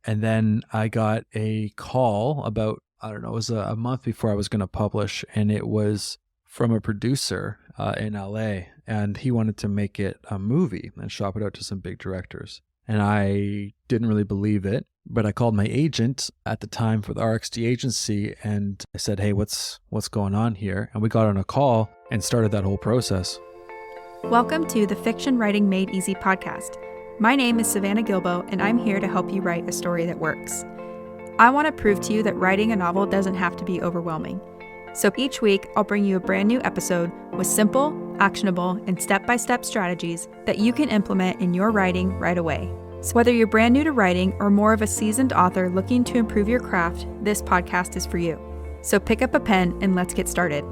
And then I got a call about, I don't know, it was a month before I was going to publish, and it was from a producer in LA, and he wanted to make it a movie and shop it out to some big directors. And I didn't really believe it, but I called my agent at the time for the RXD agency, and I said, hey, what's going on here? And we got on a call and started that whole process. Welcome to the Fiction Writing Made Easy podcast. My name is Savannah Gilbo, and I'm here to help you write a story that works. I want to prove to you that writing a novel doesn't have to be overwhelming. So each week, I'll bring you a brand new episode with simple, actionable, and step-by-step strategies that you can implement in your writing right away. So whether you're brand new to writing or more of a seasoned author looking to improve your craft, this podcast is for you. So pick up a pen and let's get started.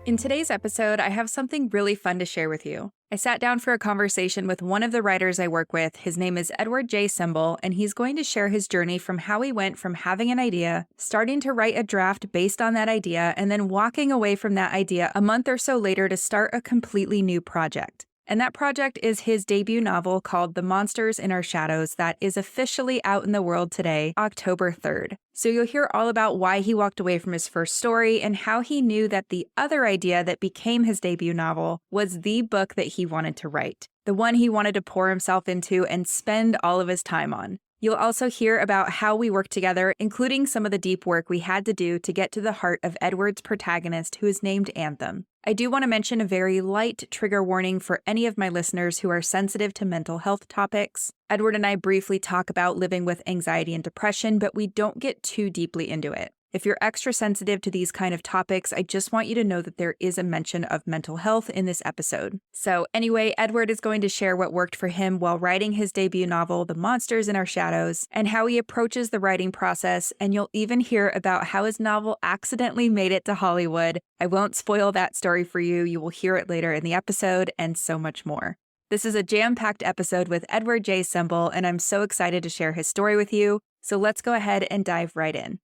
In today's episode, I have something really fun to share with you. I sat down for a conversation with one of the writers I work with. His name is Edward J. Cembal, and he's going to share his journey from how he went from having an idea, starting to write a draft based on that idea, and then walking away from that idea a month or so later to start a completely new project. And that project is his debut novel called The Monsters in Our Shadows that is officially out in the world today, October 3rd. So you'll hear all about why he walked away from his first story and how he knew that the other idea that became his debut novel was the book that he wanted to write, the one he wanted to pour himself into and spend all of his time on. You'll also hear about how we worked together, including some of the deep work we had to do to get to the heart of Edward's protagonist, who is named Anthem. I do want to mention a very light trigger warning for any of my listeners who are sensitive to mental health topics. Edward and I briefly talk about living with anxiety and depression, but we don't get too deeply into it. If you're extra sensitive to these kind of topics, I just want you to know that there is a mention of mental health in this episode. So anyway, Edward is going to share what worked for him while writing his debut novel, The Monsters in Our Shadows, and how he approaches the writing process, and you'll even hear about how his novel accidentally made it to Hollywood. I won't spoil that story for you. You will hear it later in the episode, and so much more. This is a jam-packed episode with Edward J. Cembal, and I'm so excited to share his story with you. So let's go ahead and dive right in.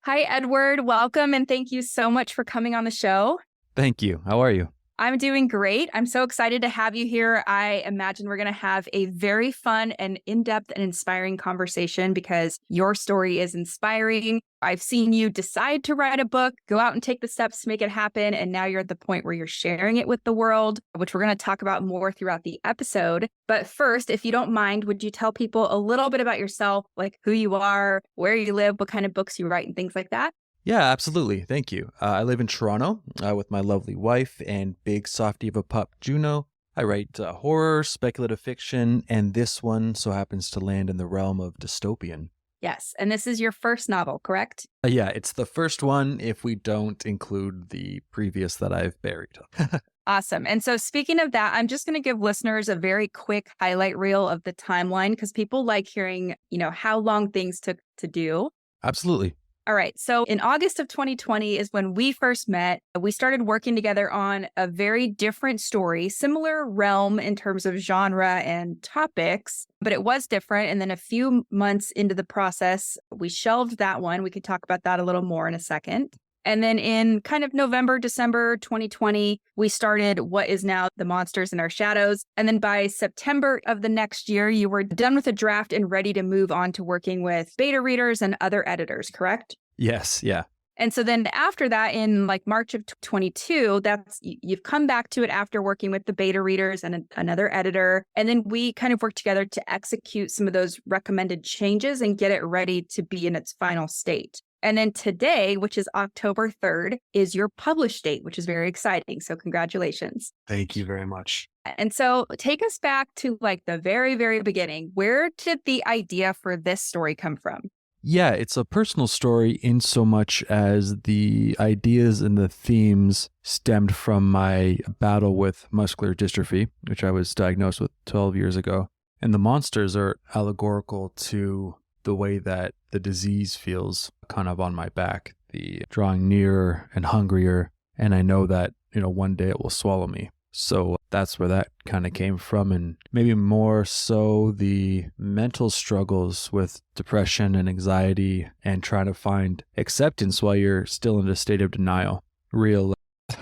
Hi, Edward. Welcome, and thank you so much for coming on the show. Thank you. How are you? I'm doing great. I'm so excited to have you here. I imagine we're going to have a very fun and in-depth and inspiring conversation because your story is inspiring. I've seen you decide to write a book, go out and take the steps to make it happen, and now you're at the point where you're sharing it with the world, which we're going to talk about more throughout the episode. But first, if you don't mind, would you tell people a little bit about yourself, like who you are, where you live, what kind of books you write, and things like that? Yeah, absolutely. Thank you. I live in Toronto with my lovely wife and big softie of a pup, Juno. I write horror, speculative fiction, and this one so happens to land in the realm of dystopian. Yes, and this is your first novel, correct? Yeah, it's the first one if we don't include the previous that I've buried. Awesome. And so speaking of that, I'm just going to give listeners a very quick highlight reel of the timeline because people like hearing, how long things took to do. Absolutely. All right. So in August of 2020 is when we first met. We started working together on a very different story, similar realm in terms of genre and topics, but it was different. And then a few months into the process, we shelved that one. We could talk about that a little more in a second. And then in kind of November, December 2020, we started what is now The Monsters in Our Shadows. And then by September of the next year, you were done with the draft and ready to move on to working with beta readers and other editors, correct? Yes, yeah. And so then after that, in like March of 22, you've come back to it after working with the beta readers and another editor. And then we kind of worked together to execute some of those recommended changes and get it ready to be in its final state. And then today, which is October 3rd, is your published date, which is very exciting. So congratulations. Thank you very much. And so take us back to like the very, very beginning. Where did the idea for this story come from? Yeah, it's a personal story in so much as the ideas and the themes stemmed from my battle with muscular dystrophy, which I was diagnosed with 12 years ago. And the monsters are allegorical to the way that the disease feels kind of on my back, the drawing nearer and hungrier. And I know that, one day it will swallow me. So that's where that kind of came from. And maybe more so the mental struggles with depression and anxiety and trying to find acceptance while you're still in a state of denial. Real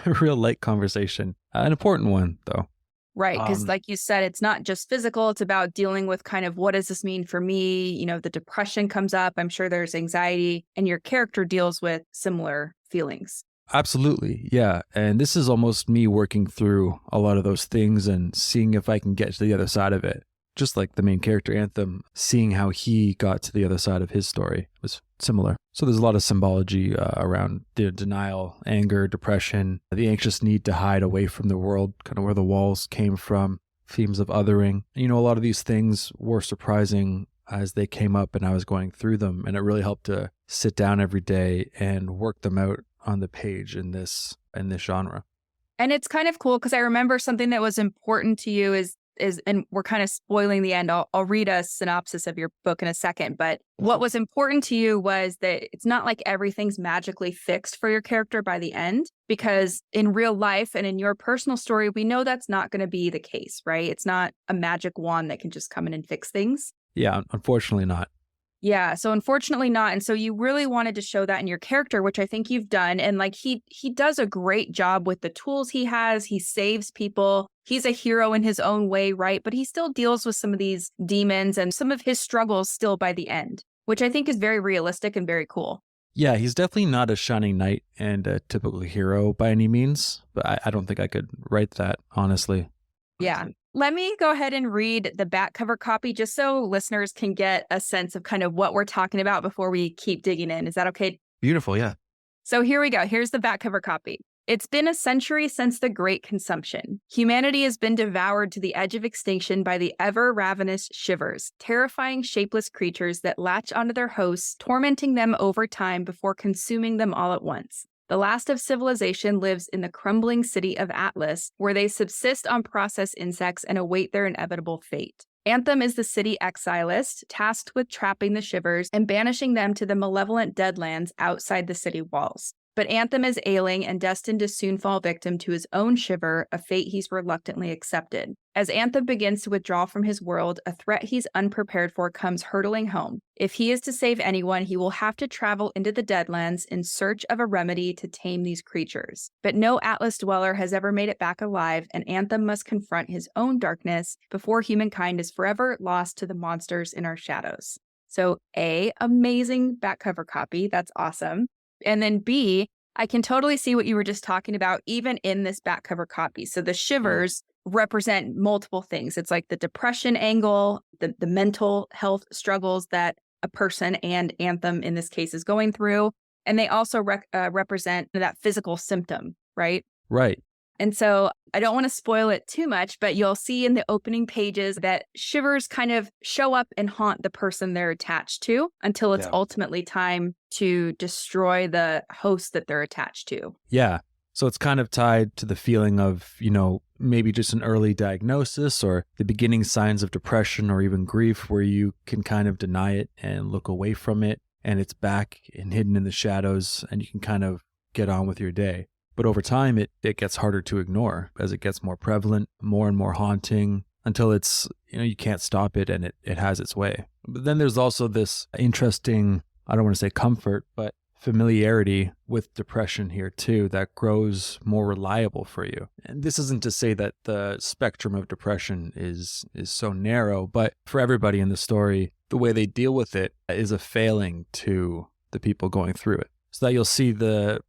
light conversation. An important one, though. Right. Because, Um, like you said, it's not just physical. It's about dealing with kind of what does this mean for me? The depression comes up. I'm sure there's anxiety, and your character deals with similar feelings. Absolutely. Yeah. And this is almost me working through a lot of those things and seeing if I can get to the other side of it. Just like the main character, Anthem, seeing how he got to the other side of his story was similar. So there's a lot of symbology around the denial, anger, depression, the anxious need to hide away from the world, kind of where the walls came from, themes of othering. A lot of these things were surprising as they came up and I was going through them. And it really helped to sit down every day and work them out on the page in this genre. And it's kind of cool because I remember something that was important to you is and we're kind of spoiling the end. I'll read a synopsis of your book in a second, but what was important to you was that it's not like everything's magically fixed for your character by the end, because in real life and in your personal story, we know that's not going to be the case, right? It's not a magic wand that can just come in and fix things. Yeah, unfortunately not. Yeah, so unfortunately not. And so you really wanted to show that in your character, which I think you've done. And like he does a great job with the tools he has. He saves people. He's a hero in his own way, right? But he still deals with some of these demons and some of his struggles still by the end, which I think is very realistic and very cool. Yeah, he's definitely not a shining knight and a typical hero by any means, but I don't think I could write that, honestly. Yeah. Let me go ahead and read the back cover copy just so listeners can get a sense of kind of what we're talking about before we keep digging in. Is that okay? Beautiful, yeah. So here we go. Here's the back cover copy. It's been a century since the Great Consumption. Humanity has been devoured to the edge of extinction by the ever-ravenous shivers, terrifying shapeless creatures that latch onto their hosts, tormenting them over time before consuming them all at once. The last of civilization lives in the crumbling city of Atlas, where they subsist on processed insects and await their inevitable fate. Anthem is the city exilist, tasked with trapping the shivers and banishing them to the malevolent deadlands outside the city walls. But Anthem is ailing and destined to soon fall victim to his own shiver, a fate he's reluctantly accepted. As Anthem begins to withdraw from his world, a threat he's unprepared for comes hurtling home. If he is to save anyone, he will have to travel into the Deadlands in search of a remedy to tame these creatures. But no Atlas dweller has ever made it back alive, and Anthem must confront his own darkness before humankind is forever lost to the monsters in our shadows. So A, amazing back cover copy. That's awesome. And then B, I can totally see what you were just talking about, even in this back cover copy. So the shivers represent multiple things. It's like the depression angle, the mental health struggles that a person and Anthem in this case is going through. And they also represent that physical symptom, right? Right. And so I don't want to spoil it too much, but you'll see in the opening pages that shivers kind of show up and haunt the person they're attached to until it's ultimately time to destroy the host that they're attached to. Yeah. So it's kind of tied to the feeling of, maybe just an early diagnosis or the beginning signs of depression or even grief where you can kind of deny it and look away from it and it's back and hidden in the shadows and you can kind of get on with your day. But over time, it gets harder to ignore as it gets more prevalent, more and more haunting until it's, you can't stop it and it has its way. But then there's also this interesting, I don't want to say comfort, but familiarity with depression here too that grows more reliable for you. And this isn't to say that the spectrum of depression is so narrow, but for everybody in the story, the way they deal with it is a failing to the people going through it. So that you'll see the,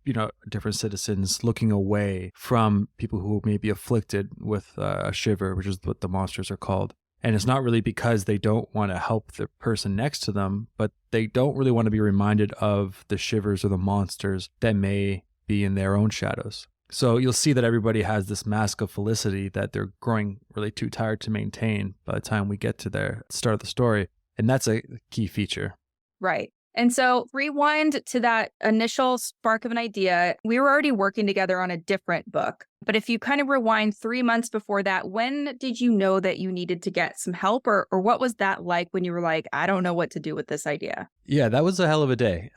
different citizens looking away from people who may be afflicted with a shiver, which is what the monsters are called. And it's not really because they don't want to help the person next to them, but they don't really want to be reminded of the shivers or the monsters that may be in their own shadows. So you'll see that everybody has this mask of felicity that they're growing really too tired to maintain by the time we get to the start of the story. And that's a key feature. Right. And so rewind to that initial spark of an idea. We were already working together on a different book. But if you kind of rewind 3 months before that, when did you know that you needed to get some help? Or what was that like when you were like, I don't know what to do with this idea? Yeah, that was a hell of a day.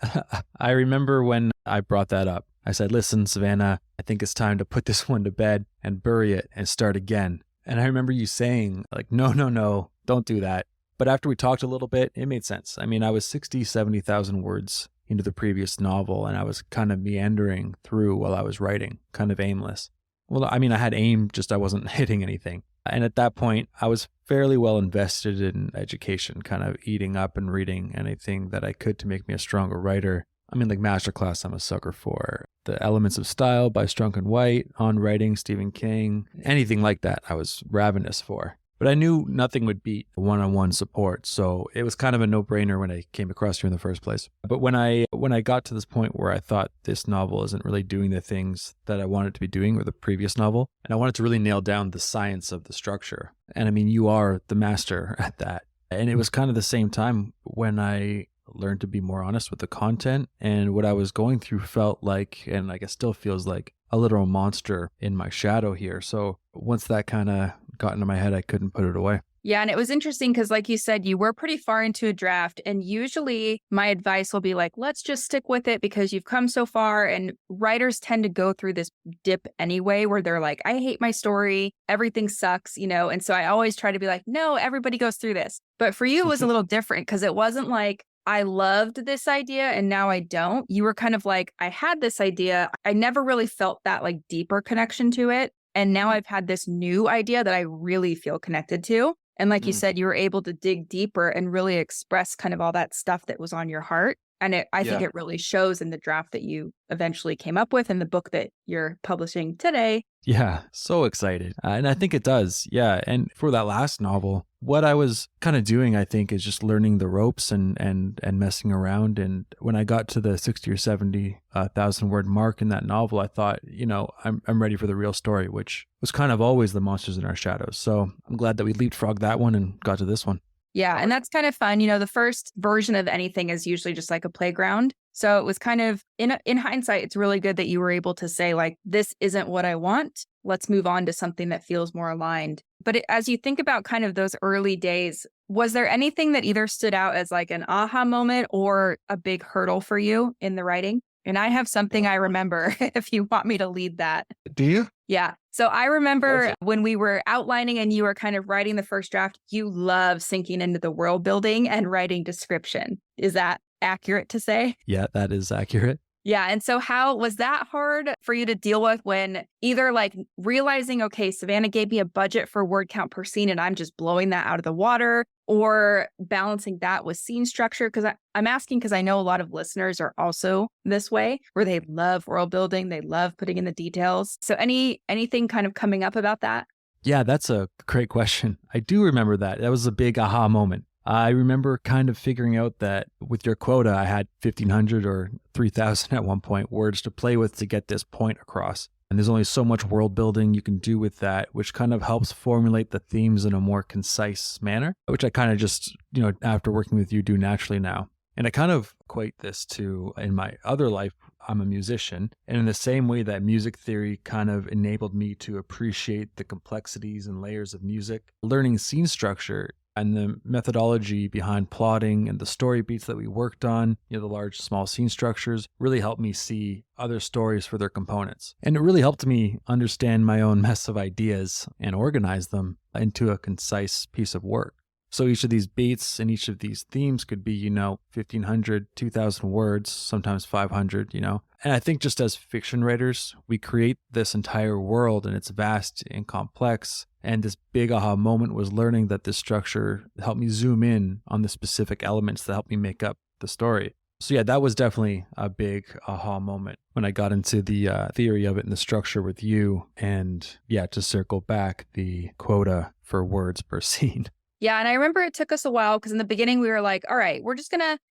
I remember when I brought that up. I said, listen, Savannah, I think it's time to put this one to bed and bury it and start again. And I remember you saying, like, no, don't do that. But after we talked a little bit, it made sense. I mean, I was 70,000 words into the previous novel, and I was kind of meandering through while I was writing, kind of aimless. Well, I mean, I had aim, just I wasn't hitting anything. And at that point, I was fairly well invested in education, kind of eating up and reading anything that I could to make me a stronger writer. I mean, like masterclass, I'm a sucker for. The Elements of Style by Strunk and White, On Writing, Stephen King, anything like that, I was ravenous for. But I knew nothing would beat one-on-one support, so it was kind of a no-brainer when I came across you in the first place. But when I got to this point where I thought this novel isn't really doing the things that I wanted it to be doing, or the previous novel, and I wanted to really nail down the science of the structure. And I mean, you are the master at that. And it was kind of the same time when I learned to be more honest with the content, and what I was going through felt like, and I guess still feels like, a literal monster in my shadow here. So once that kind of got into my head, I couldn't put it away. Yeah, and it was interesting because, like you said, you were pretty far into a draft. And usually my advice will be like, let's just stick with it because you've come so far. And writers tend to go through this dip anyway, where they're like, I hate my story. Everything sucks, you know? And so I always try to be like, no, everybody goes through this. But for you, it was a little different because it wasn't like, I loved this idea and now I don't. You were kind of like, I had this idea. I never really felt that like deeper connection to it. And now I've had this new idea that I really feel connected to. And like you said, you were able to dig deeper and really express kind of all that stuff that was on your heart. And I think it really shows in the draft that you eventually came up with and the book that you're publishing today. Yeah, so excited. And I think it does. Yeah. And for that last novel, what I was kind of doing, I think, is just learning the ropes and messing around. And when I got to the 60 or 70,000 word mark in that novel, I thought, you know, I'm ready for the real story, which was kind of always the monsters in our shadows. So I'm glad that we leapfrogged that one and got to this one. Yeah, and that's kind of fun. You know, the first version of anything is usually just like a playground. So it was kind of, in hindsight, it's really good that you were able to say, like, this isn't what I want. Let's move on to something that feels more aligned. But as you think about kind of those early days, was there anything that either stood out as like an aha moment or a big hurdle for you in the writing? And I have something I remember if you want me to lead that. Do you? Yeah. So I remember when we were outlining and you were kind of writing the first draft, you love sinking into the world building and writing description. Is that accurate to say? Yeah, that is accurate. Yeah. And so how was that hard for you to deal with when either like realizing, okay, Savannah gave me a budget for word count per scene and I'm just blowing that out of the water, or balancing that with scene structure? Because I'm asking because I know a lot of listeners are also this way, where they love world building. They love putting in the details. So anything kind of coming up about that? Yeah, that's a great question. I do remember that. That was a big aha moment. I remember kind of figuring out that with your quota, I had 1,500 or 3,000 at one point words to play with to get this point across. And there's only so much world building you can do with that, which kind of helps formulate the themes in a more concise manner, which I kind of just, you know, after working with you, do naturally now. And I kind of equate this to, in my other life, I'm a musician. And in the same way that music theory kind of enabled me to appreciate the complexities and layers of music, learning scene structure and the methodology behind plotting and the story beats that we worked on, you know, the large, small scene structures, really helped me see other stories for their components. And it really helped me understand my own mess of ideas and organize them into a concise piece of work. So each of these beats and each of these themes could be, you know, 1,500, 2,000 words, sometimes 500, you know. And I think just as fiction writers, we create this entire world and it's vast and complex. And this big aha moment was learning that this structure helped me zoom in on the specific elements that helped me make up the story. So yeah, that was definitely a big aha moment when I got into the theory of it and the structure with you. And yeah, to circle back, the quota for words per scene. Yeah. And I remember it took us a while because in the beginning we were like, all right,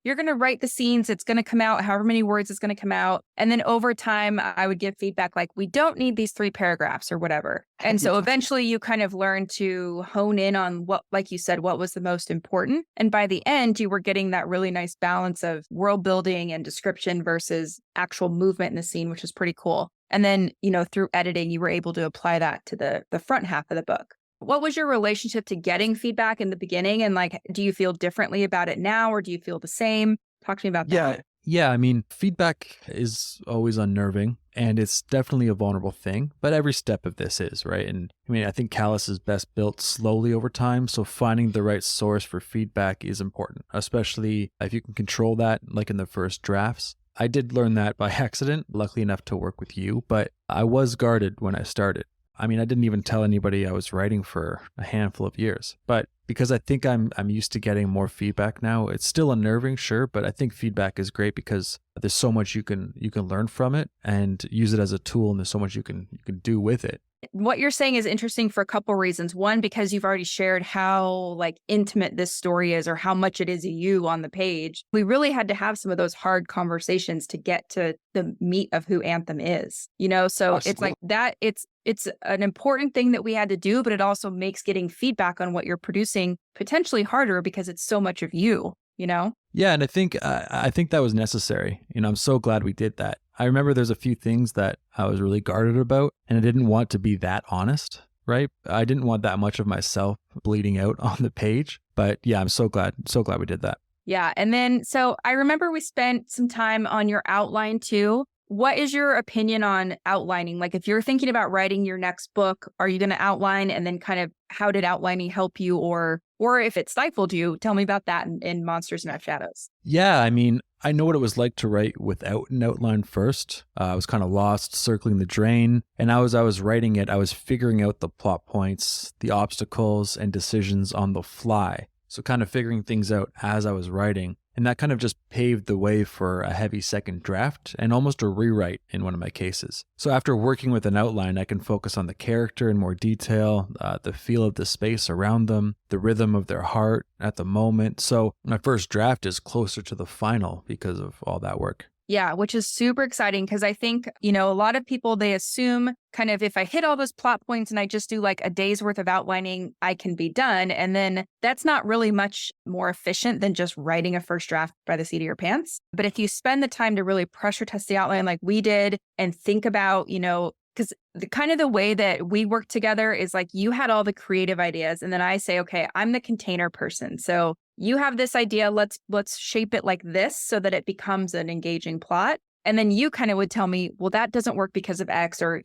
you're going to write the scenes. It's going to come out however many words it's going to come out. And then over time, I would give feedback like, we don't need these 3 paragraphs or whatever. And so eventually you kind of learned to hone in on what, like you said, what was the most important. And by the end, you were getting that really nice balance of world building and description versus actual movement in the scene, which is pretty cool. And then, you know, through editing, you were able to apply that to the front half of the book. What was your relationship to getting feedback in the beginning? And like, do you feel differently about it now or do you feel the same? Talk to me about that. Yeah. I mean, feedback is always unnerving and it's definitely a vulnerable thing, but every step of this is, right? And I mean, I think Callus is best built slowly over time. So finding the right source for feedback is important, especially if you can control that, like in the first drafts. I did learn that by accident, luckily enough to work with you, but I was guarded when I started. I mean, I didn't even tell anybody I was writing for a handful of years. But because I think I'm used to getting more feedback now, it's still unnerving, sure, but I think feedback is great because there's so much you can learn from it and use it as a tool, and there's so much you can do with it. What you're saying is interesting for a couple reasons. One, because you've already shared how like intimate this story is or how much it is you on the page. We really had to have some of those hard conversations to get to the meat of who Anthem is, so Absolutely. it's like that. It's an important thing that we had to do, but it also makes getting feedback on what you're producing potentially harder because it's so much of you, Yeah, and I think that was necessary. I'm so glad we did that. I remember there's a few things that I was really guarded about, and I didn't want to be that honest, right? I didn't want that much of myself bleeding out on the page. But yeah, I'm so glad we did that. Yeah. And then, so I remember we spent some time on your outline too. What is your opinion on outlining? Like if you're thinking about writing your next book, are you going to outline, and then kind of how did outlining help you, or if it stifled you? Tell me about that in Monsters Not Shadows. Yeah, I mean, I know what it was like to write without an outline first. I was kind of lost, circling the drain. And as I was writing it, I was figuring out the plot points, the obstacles, and decisions on the fly. So kind of figuring things out as I was writing. And that kind of just paved the way for a heavy second draft and almost a rewrite in one of my cases. So after working with an outline, I can focus on the character in more detail, the feel of the space around them, the rhythm of their heart at the moment. So my first draft is closer to the final because of all that work. Yeah, which is super exciting because I think, a lot of people, they assume kind of if I hit all those plot points and I just do like a day's worth of outlining, I can be done. And then that's not really much more efficient than just writing a first draft by the seat of your pants. But if you spend the time to really pressure test the outline like we did and think about, because the way that we work together is like you had all the creative ideas and then I say, okay, I'm the container person. So you have this idea, let's shape it like this so that it becomes an engaging plot. And then you kind of would tell me, well, that doesn't work because of X, or,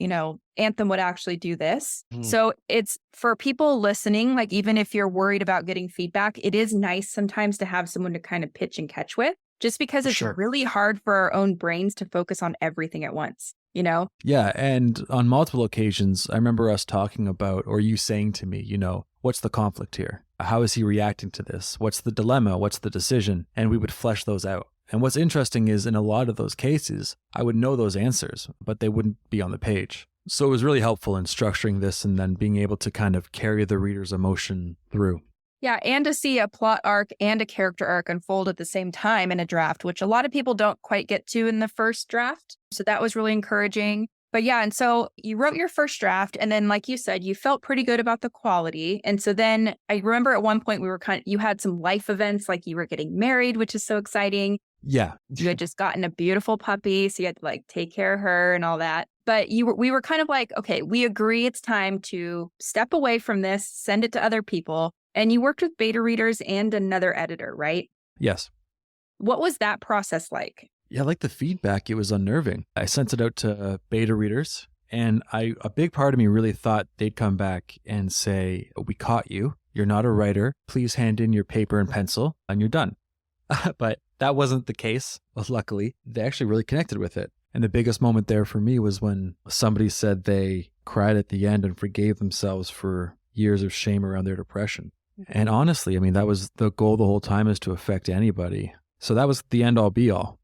Anthem would actually do this. So it's for people listening, like even if you're worried about getting feedback, it is nice sometimes to have someone to kind of pitch and catch with, just because it's really hard for our own brains to focus on everything at once. Yeah. And on multiple occasions, I remember us talking about, or you saying to me, what's the conflict here? How is he reacting to this? What's the dilemma? What's the decision? And we would flesh those out. And what's interesting is in a lot of those cases, I would know those answers, but they wouldn't be on the page. So it was really helpful in structuring this and then being able to kind of carry the reader's emotion through. Yeah, and to see a plot arc and a character arc unfold at the same time in a draft, which a lot of people don't quite get to in the first draft. So that was really encouraging. But yeah, and so you wrote your first draft, and then like you said, you felt pretty good about the quality. And so then I remember at one point you had some life events, like you were getting married, which is so exciting. Yeah. You had just gotten a beautiful puppy, so you had to like take care of her and all that. But we were kind of like, okay, we agree it's time to step away from this, send it to other people. And you worked with beta readers and another editor, right? Yes. What was that process like? Yeah, like the feedback, it was unnerving. I sent it out to beta readers, and a big part of me really thought they'd come back and say, we caught you. You're not a writer. Please hand in your paper and pencil, and you're done. But that wasn't the case. Luckily, they actually really connected with it. And the biggest moment there for me was when somebody said they cried at the end and forgave themselves for years of shame around their depression. And honestly, I mean, that was the goal the whole time, is to affect anybody. So that was the end all be all,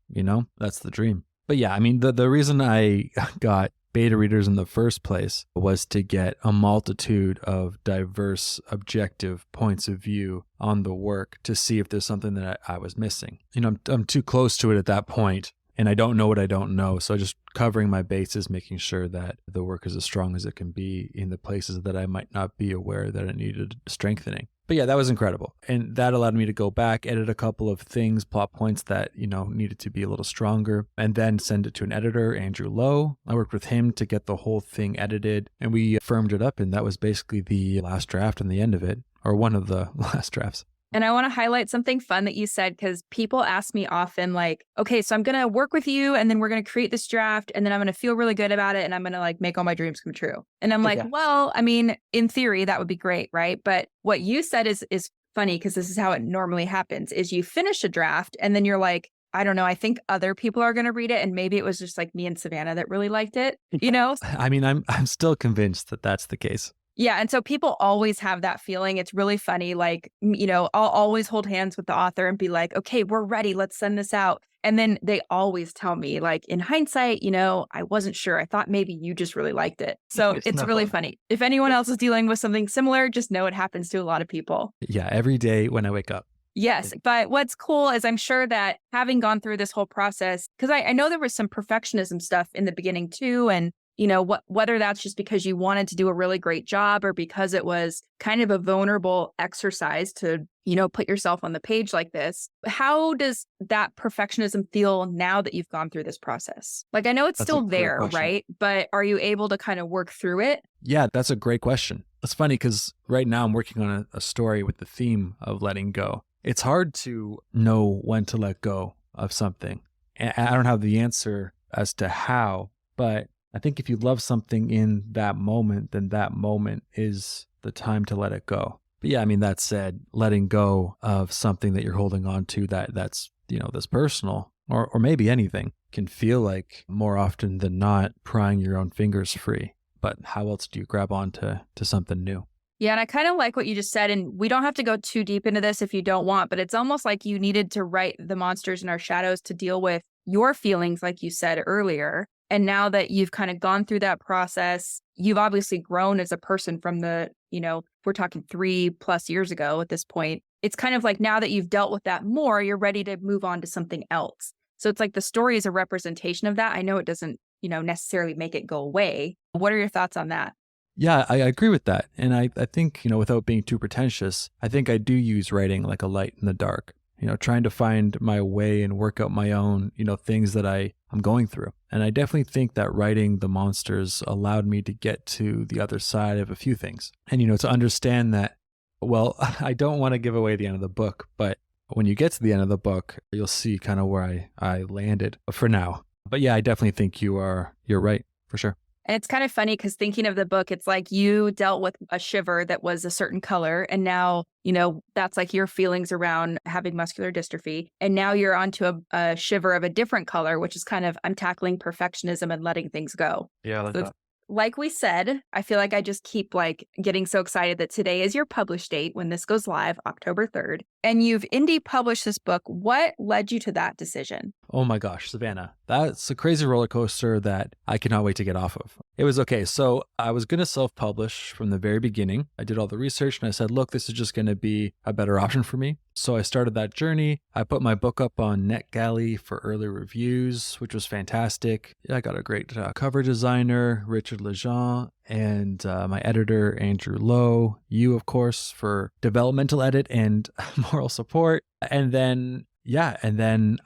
that's the dream. But yeah, I mean, the reason I got beta readers in the first place was to get a multitude of diverse, objective points of view on the work to see if there's something that I was missing. I'm too close to it at that point, and I don't know what I don't know. So just covering my bases, making sure that the work is as strong as it can be in the places that I might not be aware that it needed strengthening. But yeah, that was incredible. And that allowed me to go back, edit a couple of things, plot points that, needed to be a little stronger, and then send it to an editor, Andrew Lowe. I worked with him to get the whole thing edited, and we firmed it up. And that was basically the last draft and the end of it, or one of the last drafts. And I want to highlight something fun that you said, because people ask me often like, okay, so I'm going to work with you and then we're going to create this draft and then I'm going to feel really good about it and I'm going to like make all my dreams come true. And I'm like, well, I mean, in theory, that would be great, right? But what you said is funny, because this is how it normally happens, is you finish a draft and then you're like, I don't know, I think other people are going to read it. And maybe it was just like me and Savannah that really liked it, you know? I mean, I'm still convinced that that's the case. Yeah. And so people always have that feeling. It's really funny. Like, you know, I'll always hold hands with the author and be like, okay, we're ready. Let's send this out. And then they always tell me, like, in hindsight, you know, I wasn't sure. I thought maybe you just really liked it. So it's really funny. If anyone else is dealing with something similar, just know it happens to a lot of people. Yeah, every day when I wake up. Yes. But what's cool is I'm sure that having gone through this whole process, because I know there was some perfectionism stuff in the beginning too. And, you know, whether that's just because you wanted to do a really great job or because it was kind of a vulnerable exercise to, you know, put yourself on the page like this. How does that perfectionism feel now that you've gone through this process? Like, I know it's still there, right? But are you able to kind of work through it? Yeah, that's a great question. It's funny because right now I'm working on a story with the theme of letting go. It's hard to know when to let go of something. And I don't have the answer as to how, but I think if you love something in that moment, then that moment is the time to let it go. But yeah, I mean, that said, letting go of something that you're holding on to that's, you know, that's personal or maybe anything can feel like more often than not prying your own fingers free. But how else do you grab on to something new? Yeah, and I kind of like what you just said, and we don't have to go too deep into this if you don't want, but it's almost like you needed to write the monsters in our shadows to deal with your feelings, like you said earlier. And now that you've kind of gone through that process, you've obviously grown as a person from the, you know, we're talking 3+ years ago at this point. It's kind of like now that you've dealt with that more, you're ready to move on to something else. So it's like the story is a representation of that. I know it doesn't, you know, necessarily make it go away. What are your thoughts on that? Yeah, I agree with that. And I think, you know, without being too pretentious, I think I do use writing like a light in the dark, you know, trying to find my way and work out my own, you know, things that I'm going through. And I definitely think that writing the monsters allowed me to get to the other side of a few things. And, you know, to understand that, well, I don't want to give away the end of the book, but when you get to the end of the book, you'll see kind of where I landed for now. But yeah, I definitely think you're right, for sure. And it's kind of funny because thinking of the book, it's like you dealt with a shiver that was a certain color. And now, you know, that's like your feelings around having muscular dystrophy. And now you're onto a shiver of a different color, which is kind of, I'm tackling perfectionism and letting things go. Yeah, So like we said, I feel like I just keep like getting so excited that today is your publish date when this goes live, October 3rd. And you've indie published this book. What led you to that decision? Oh my gosh, Savannah, that's a crazy roller coaster that I cannot wait to get off of. It was okay. So I was going to self-publish from the very beginning. I did all the research and I said, look, this is just going to be a better option for me. So I started that journey. I put my book up on NetGalley for early reviews, which was fantastic. I got a great cover designer, Richard Lejean, and my editor, Andrew Lowe. You, of course, for developmental edit and moral support. And then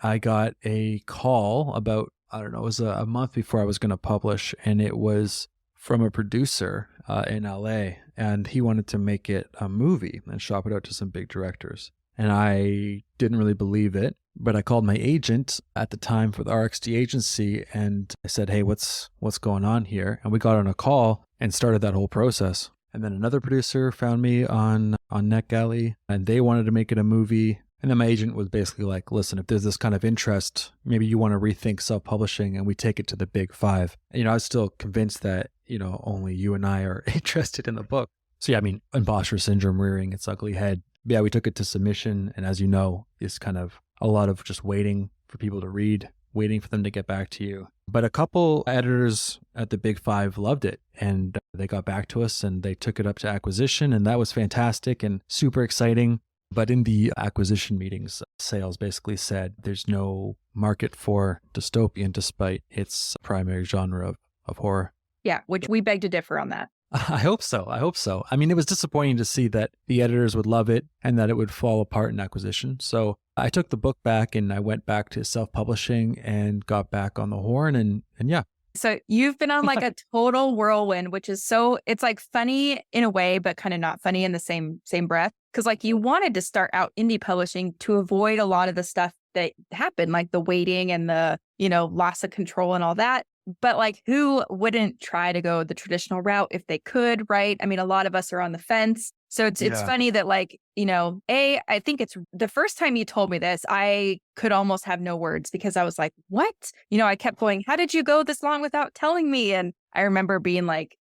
I got a call about, I don't know, it was a month before I was going to publish, and it was from a producer in LA, and he wanted to make it a movie and shop it out to some big directors. And I didn't really believe it, but I called my agent at the time for the RXD agency, and I said, hey, what's going on here? And we got on a call and started that whole process. And then another producer found me on NetGalley, and they wanted to make it a movie. And then my agent was basically like, listen, if there's this kind of interest, maybe you want to rethink self-publishing and we take it to the big five. And, you know, I was still convinced that, you know, only you and I are interested in the book. So yeah, I mean, imposter syndrome rearing its ugly head. But yeah, we took it to submission. And as you know, it's kind of a lot of just waiting for people to read, waiting for them to get back to you. But a couple editors at the big five loved it, and they got back to us and they took it up to acquisition. And that was fantastic and super exciting. But in the acquisition meetings, sales basically said there's no market for dystopian despite its primary genre of horror. Yeah, which we beg to differ on that. I hope so. I mean, it was disappointing to see that the editors would love it and that it would fall apart in acquisition. So I took the book back and I went back to self-publishing and got back on the horn and yeah. So you've been on like a total whirlwind, which is it's like funny in a way, but kind of not funny in the same breath. Because like you wanted to start out indie publishing to avoid a lot of the stuff that happened, like the waiting and the, you know, loss of control and all that. But like, who wouldn't try to go the traditional route if they could, right? I mean, a lot of us are on the fence. So it's Yeah. funny that like, I think it's the first time you told me this, I could almost have no words because I was like, what? I kept going, how did you go this long without telling me? And I remember being like,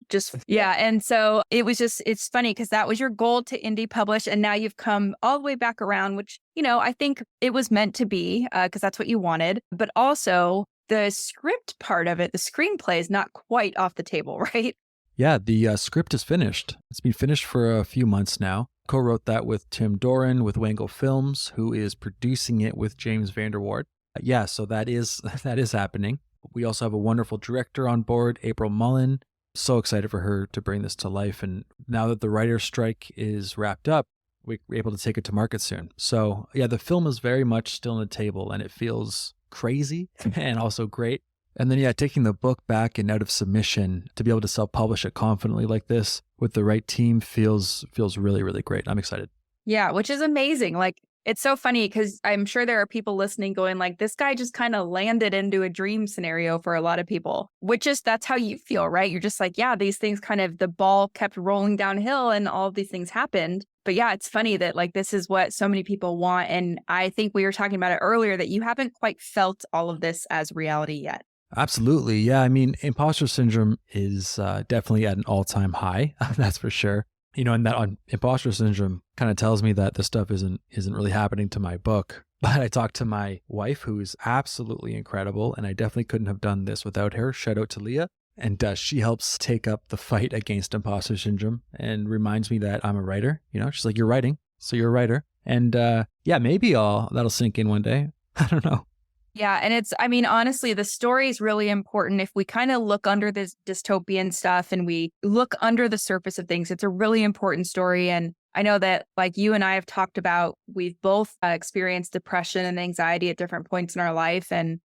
yeah. And so it's funny because that was your goal to indie publish. And now you've come all the way back around, which, I think it was meant to be because that's what you wanted. But also the script part of it, the screenplay is not quite off the table, right? Yeah, the script is finished. It's been finished for a few months now. Co-wrote that with Tim Doran with Wangle Films, who is producing it with James Vanderwart. Yeah, so that is happening. We also have a wonderful director on board, April Mullen. So excited for her to bring this to life. And now that the writer's strike is wrapped up, we're able to take it to market soon. So yeah, the film is very much still on the table and it feels crazy and also great. And then, yeah, taking the book back and out of submission to be able to self-publish it confidently like this with the right team feels really, really great. I'm excited. Yeah, which is amazing. Like, it's so funny because I'm sure there are people listening going like, this guy just kind of landed into a dream scenario for a lot of people, which is that's how you feel, right? You're just like, yeah, these things kind of the ball kept rolling downhill and all of these things happened. But yeah, it's funny that like this is what so many people want. And I think we were talking about it earlier that you haven't quite felt all of this as reality yet. Absolutely. Yeah. I mean, imposter syndrome is definitely at an all-time high. That's for sure. And that imposter syndrome kind of tells me that this stuff isn't really happening to my book. But I talked to my wife, who's absolutely incredible, and I definitely couldn't have done this without her. Shout out to Leah. And she helps take up the fight against imposter syndrome and reminds me that I'm a writer. She's like, you're writing, so you're a writer. And yeah, maybe that'll sink in one day. I don't know. Yeah. And honestly, the story is really important. If we kind of look under this dystopian stuff and we look under the surface of things, it's a really important story. And I know that like you and I have talked about, we've both experienced depression and anxiety at different points in our life. And,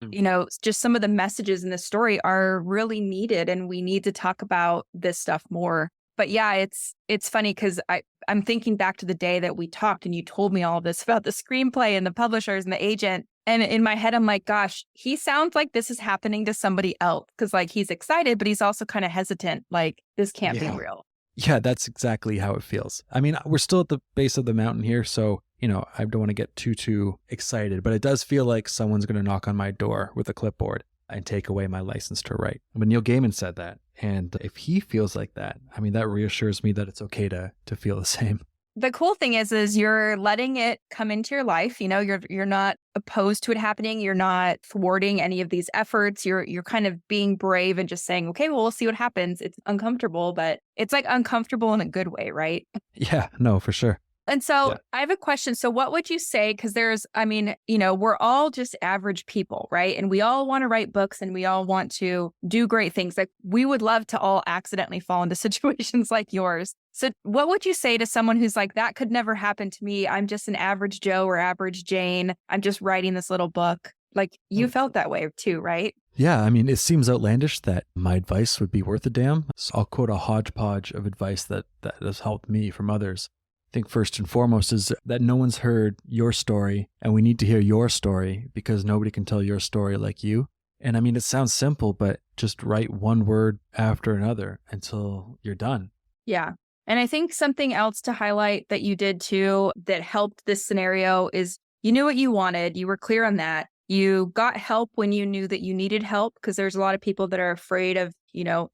just some of the messages in the story are really needed and we need to talk about this stuff more. But yeah, it's funny because I'm thinking back to the day that we talked and you told me all of this about the screenplay and the publishers and the agent. And in my head, I'm like, gosh, he sounds like this is happening to somebody else because like he's excited, but he's also kind of hesitant. Like this can't be real. Yeah, that's exactly how it feels. I mean, we're still at the base of the mountain here. So, I don't want to get too excited, but it does feel like someone's going to knock on my door with a clipboard and take away my license to write. But Neil Gaiman said that. And if he feels like that, I mean, that reassures me that it's okay to feel the same. The cool thing is you're letting it come into your life. You're not opposed to it happening. You're not thwarting any of these efforts. You're kind of being brave and just saying, okay, well, we'll see what happens. It's uncomfortable, but it's like uncomfortable in a good way, right? Yeah, no, for sure. And so I have a question. So what would you say? Because we're all just average people, right? And we all want to write books and we all want to do great things. Like we would love to all accidentally fall into situations like yours. So what would you say to someone who's like, that could never happen to me? I'm just an average Joe or average Jane. I'm just writing this little book. Like you felt that way too, right? Yeah, I mean, it seems outlandish that my advice would be worth a damn. So I'll quote a hodgepodge of advice that has helped me from others. I think first and foremost is that no one's heard your story and we need to hear your story because nobody can tell your story like you. And I mean, it sounds simple, but just write one word after another until you're done. Yeah. And I think something else to highlight that you did too that helped this scenario is you knew what you wanted. You were clear on that. You got help when you knew that you needed help because there's a lot of people that are afraid of,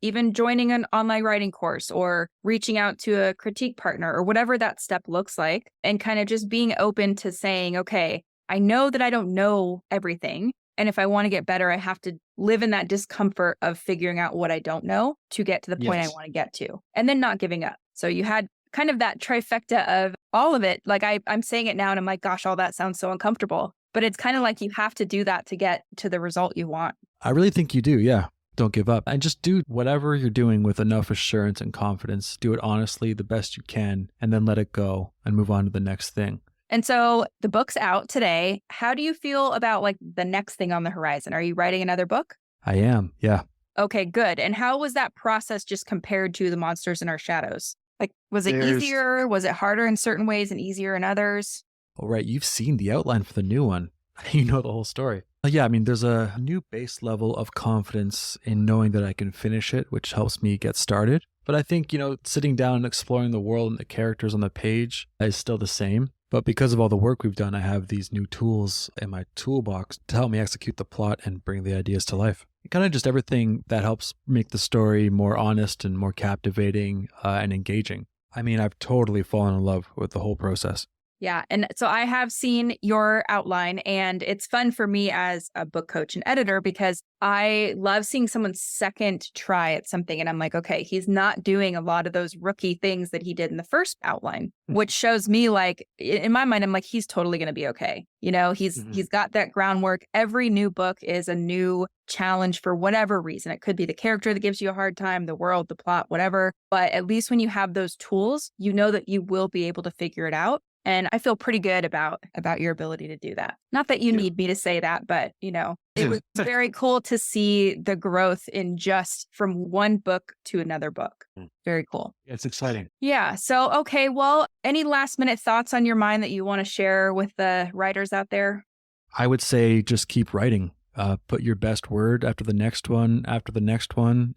even joining an online writing course or reaching out to a critique partner or whatever that step looks like and kind of just being open to saying, okay, I know that I don't know everything. And if I want to get better, I have to live in that discomfort of figuring out what I don't know to get to the point I want to get to and then not giving up. So you had kind of that trifecta of all of it. Like I'm saying it now and I'm like, gosh, all that sounds so uncomfortable. But it's kind of like you have to do that to get to the result you want. I really think you do. Yeah. Don't give up and just do whatever you're doing with enough assurance and confidence. Do it honestly, the best you can, and then let it go and move on to the next thing. And so the book's out today. How do you feel about like the next thing on the horizon? Are you writing another book? I am. Yeah. Okay, good. And how was that process just compared to The Monsters in Our Shadows? Like, was it easier? Was it harder in certain ways and easier in others? All right. You've seen the outline for the new one. You know the whole story. Yeah, I mean, there's a new base level of confidence in knowing that I can finish it, which helps me get started. But I think, sitting down and exploring the world and the characters on the page is still the same. But because of all the work we've done, I have these new tools in my toolbox to help me execute the plot and bring the ideas to life. Kind of just everything that helps make the story more honest and more captivating and engaging. I mean, I've totally fallen in love with the whole process. Yeah. And so I have seen your outline, and it's fun for me as a book coach and editor because I love seeing someone's second try at something. And I'm like, okay, he's not doing a lot of those rookie things that he did in the first outline, which shows me like, in my mind, I'm like, he's totally going to be okay. He's got that groundwork. Every new book is a new challenge for whatever reason. It could be the character that gives you a hard time, the world, the plot, whatever. But at least when you have those tools, you know that you will be able to figure it out. And I feel pretty good about your ability to do that. Not that you need me to say that, but, it was very cool to see the growth in just from one book to another book. Very cool. It's exciting. Yeah. So, okay. Well, any last minute thoughts on your mind that you want to share with the writers out there? I would say just keep writing. Put your best word after the next one,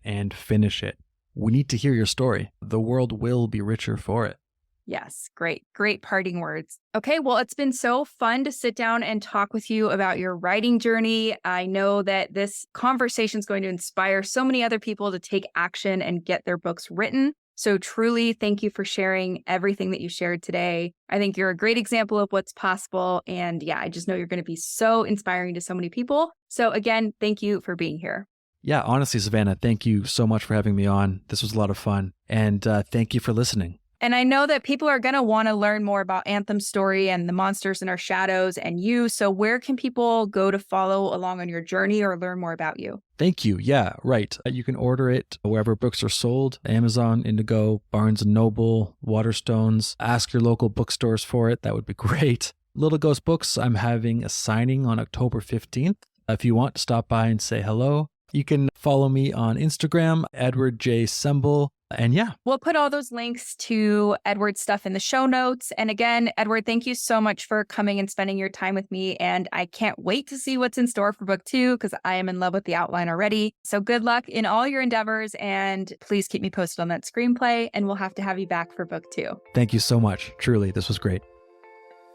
and finish it. We need to hear your story. The world will be richer for it. Yes. Great parting words. Okay. Well, it's been so fun to sit down and talk with you about your writing journey. I know that this conversation is going to inspire so many other people to take action and get their books written. So truly, thank you for sharing everything that you shared today. I think you're a great example of what's possible. And yeah, I just know you're going to be so inspiring to so many people. So again, thank you for being here. Yeah, honestly, Savannah, thank you so much for having me on. This was a lot of fun. And thank you for listening. And I know that people are going to want to learn more about Anthem's story and the monsters in our shadows and you. So where can people go to follow along on your journey or learn more about you? Thank you. Yeah, right. You can order it wherever books are sold. Amazon, Indigo, Barnes & Noble, Waterstones. Ask your local bookstores for it. That would be great. Little Ghost Books, I'm having a signing on October 15th. If you want to stop by and say hello, you can follow me on Instagram, Edward J. Cembal. And yeah, we'll put all those links to Edward's stuff in the show notes. And again, Edward, thank you so much for coming and spending your time with me. And I can't wait to see what's in store for book 2 because I am in love with the outline already. So good luck in all your endeavors. And please keep me posted on that screenplay. And we'll have to have you back for book 2. Thank you so much. Truly, this was great.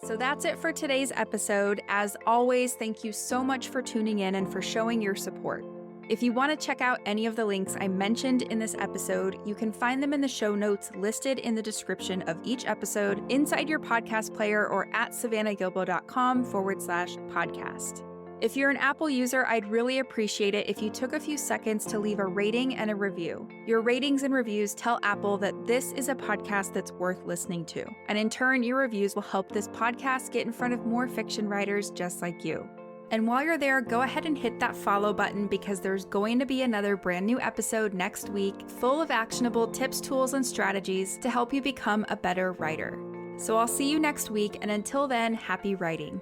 So that's it for today's episode. As always, thank you so much for tuning in and for showing your support. If you want to check out any of the links I mentioned in this episode, you can find them in the show notes listed in the description of each episode inside your podcast player or at savannahgilbo.com/podcast. If you're an Apple user, I'd really appreciate it if you took a few seconds to leave a rating and a review. Your ratings and reviews tell Apple that this is a podcast that's worth listening to. And in turn, your reviews will help this podcast get in front of more fiction writers just like you. And while you're there, go ahead and hit that follow button because there's going to be another brand new episode next week full of actionable tips, tools, and strategies to help you become a better writer. So I'll see you next week, and until then, happy writing.